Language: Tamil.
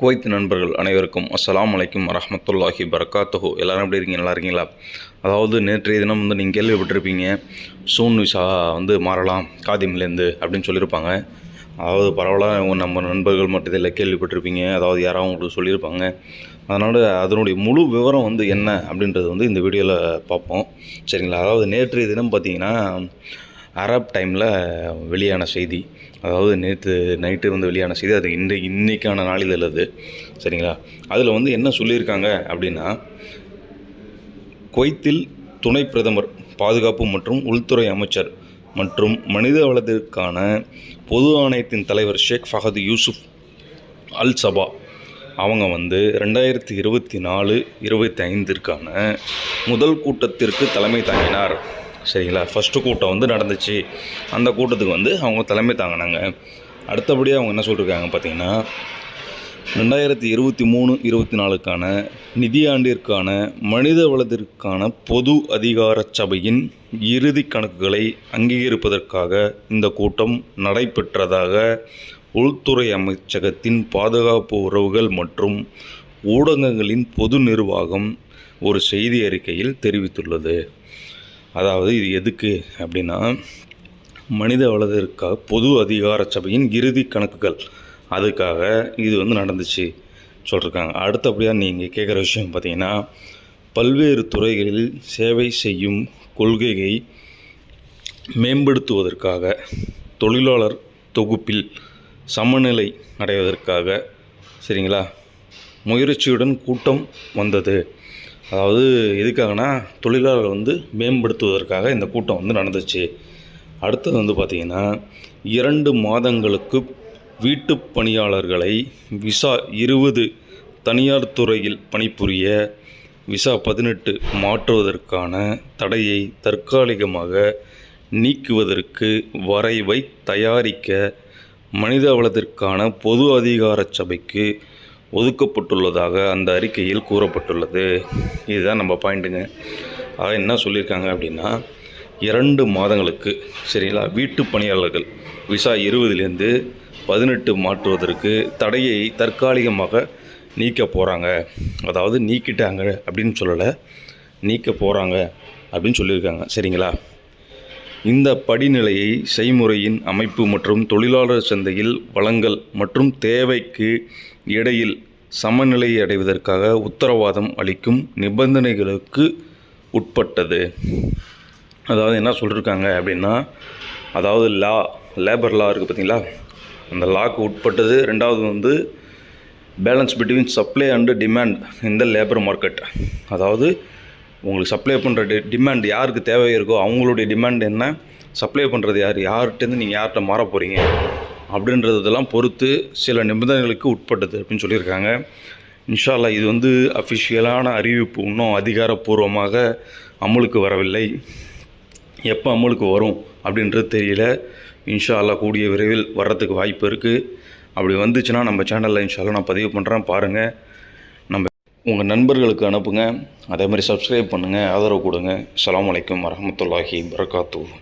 குவைத் நண்பர்கள் அனைவருக்கும் அஸ்ஸலாமு அலைக்கும் வரஹ்மத்துல்லாஹி பரக்காத்துஹு. எல்லோரும் எப்படி இருக்கீங்க? நல்லா இருக்கீங்களா? அதாவது நேற்றைய தினம் நீங்கள் கேள்விப்பட்டிருப்பீங்க, சூன் விசா மாறலாம் காதிம்லேருந்து அப்படின்னு சொல்லியிருப்பாங்க. அதாவது பரவலாக நம்ம நண்பர்கள் மட்டும் இதில் கேள்விப்பட்டிருப்பீங்க, அதாவது யாராவது உங்களுக்கு சொல்லியிருப்பாங்க. அதனால் அதனுடைய முழு விவரம் என்ன அப்படின்றது இந்த வீடியோவில் பார்ப்போம், சரிங்களா? அதாவது நேற்றைய தினம் பார்த்திங்கன்னா அரப் டைமில் வெளியான செய்தி, அதாவது நேற்று நைட்டு வெளியான செய்தி, அது இன்றைக்கான நாளிதழ் அது, சரிங்களா? அதில் என்ன சொல்லியிருக்காங்க அப்படின்னா, குவைத்தில் துணை பிரதமர், பாதுகாப்பு மற்றும் உள்துறை அமைச்சர் மற்றும் மனித வளத்திற்கான பொது ஆணையத்தின் தலைவர் ஷேக் ஃபஹத் யூசுப் அல் சபா அவங்க 2024-25 முதல் கூட்டத்திற்கு தலைமை தாங்கினார், சரிங்களா? ஃபஸ்ட்டு கூட்டம் நடந்துச்சு. அந்த கூட்டத்துக்கு அவங்க தலைமை தாங்கினாங்க. அடுத்தபடியாக அவங்க என்ன சொல்லியிருக்காங்க பார்த்தீங்கன்னா, 2023-24 நிதியாண்டிற்கான மனித வளத்திற்கான பொது அதிகார சபையின் இறுதி கணக்குகளை அங்கீகரிப்பதற்காக இந்த கூட்டம் நடைபெற்றதாக உள்துறை அமைச்சகத்தின் பாதுகாப்பு உறவுகள் மற்றும் ஊடகங்களின் பொது நிர்வாகம் ஒரு செய்தி அறிக்கையில் தெரிவித்துள்ளது. அதாவது இது எதுக்கு அப்படின்னா, மனித வளத்திற்காக பொது அதிகார சபையின் இறுதி கணக்குகள், அதுக்காக இது நடந்துச்சு சொல்லியிருக்காங்க. அடுத்தபடியாக நீங்கள் கேட்குற விஷயம் பார்த்திங்கன்னா, பல்வேறு துறைகளில் சேவை செய்யும் கொள்கையை மேம்படுத்துவதற்காக தொழிலாளர் தொகுப்பில் சமநிலை அடைவதற்காக, சரிங்களா, முயற்சியுடன் கூட்டம் வந்தது. அதாவது எதுக்காகனா தொழிலாளர் மேம்படுத்துவதற்காக இந்த கூட்டம் நடந்துச்சு. அடுத்தது பார்த்திங்கன்னா, 2 மாதங்களுக்கு வீட்டு பணியாளர்களை விசா 20 தனியார் துறையில் பணிபுரிய விசா 18 மாற்றுவதற்கான தடையை தற்காலிகமாக நீக்குவதற்கு வரைவை தயாரிக்க மனித வளத்திற்கான பொது அதிகார சபைக்கு ஒதுக்கப்பட்டுள்ளதாக அந்த அறிக்கையில் கூறப்பட்டுள்ளது. இதுதான் நம்ம பாயிண்ட்டுங்க. ஆக என்ன சொல்லியிருக்காங்க அப்படின்னா, 2 மாதங்களுக்கு, சரிங்களா, வீட்டு பணியாளர்கள் விசா 20லேருந்து 18 மாற்றுவதற்கு தடையை தற்காலிகமாக நீக்க போகிறாங்க. அதாவது நீக்கிட்டாங்க அப்படின்னு சொல்லலை, நீக்க போகிறாங்க அப்படின்னு சொல்லியிருக்காங்க, சரிங்களா? இந்த படிநிலையை செய்முறையின் அமைப்பு மற்றும் தொழிலாளர் சந்தையில் வளங்கள் மற்றும் தேவைக்கு இடையில் சமநிலை அடைவதற்காக உத்தரவாதம் அளிக்கும் நிபந்தனைகளுக்கு உட்பட்டது. அதாவது என்ன சொல்லியிருக்காங்க அப்படின்னா, அதாவது லேபர் லா இருக்குது பார்த்தீங்களா, அந்த லாக்கு உட்பட்டது. ரெண்டாவது balance between supply and demand இந்த லேபர் மார்க்கெட். அதாவது உங்களுக்கு சப்ளை பண்ணுற டிமாண்ட் யாருக்கு தேவை இருக்கோ அவங்களுடைய டிமாண்ட் என்ன, சப்ளை பண்ணுறது யார்கிட்டேருந்து நீங்கள் யார்கிட்ட மாற போகிறீங்க அப்படின்றதெல்லாம் பொறுத்து சில நிபந்தனைகளுக்கு உட்பட்டது அப்படின்னு சொல்லியிருக்காங்க. இன்ஷா அல்லாஹ் இது அஃபிஷியலான அறிவிப்பு, இன்னும் அதிகாரப்பூர்வமாக அமலுக்கு வரவில்லை. எப்போ அமலுக்கு வரும் அப்படின்றது தெரியல. இன்ஷா அல்லாஹ் கூடிய விரைவில் வர்றதுக்கு வாய்ப்பு இருக்குது. அப்படி வந்துச்சுன்னா நம்ம சேனலில் இன்ஷா அல்லாஹ் நான் பதிவு பண்ணுறேன், பாருங்கள். நம்ம உங்கள் நண்பர்களுக்கு அனுப்புங்க, அதே மாதிரி சப்ஸ்கிரைப் பண்ணுங்கள், ஆதரவு கொடுங்க. அஸ்ஸலாமு அலைக்கும் வரஹ்மத்துல்லாஹி பரக்காத்துஹு.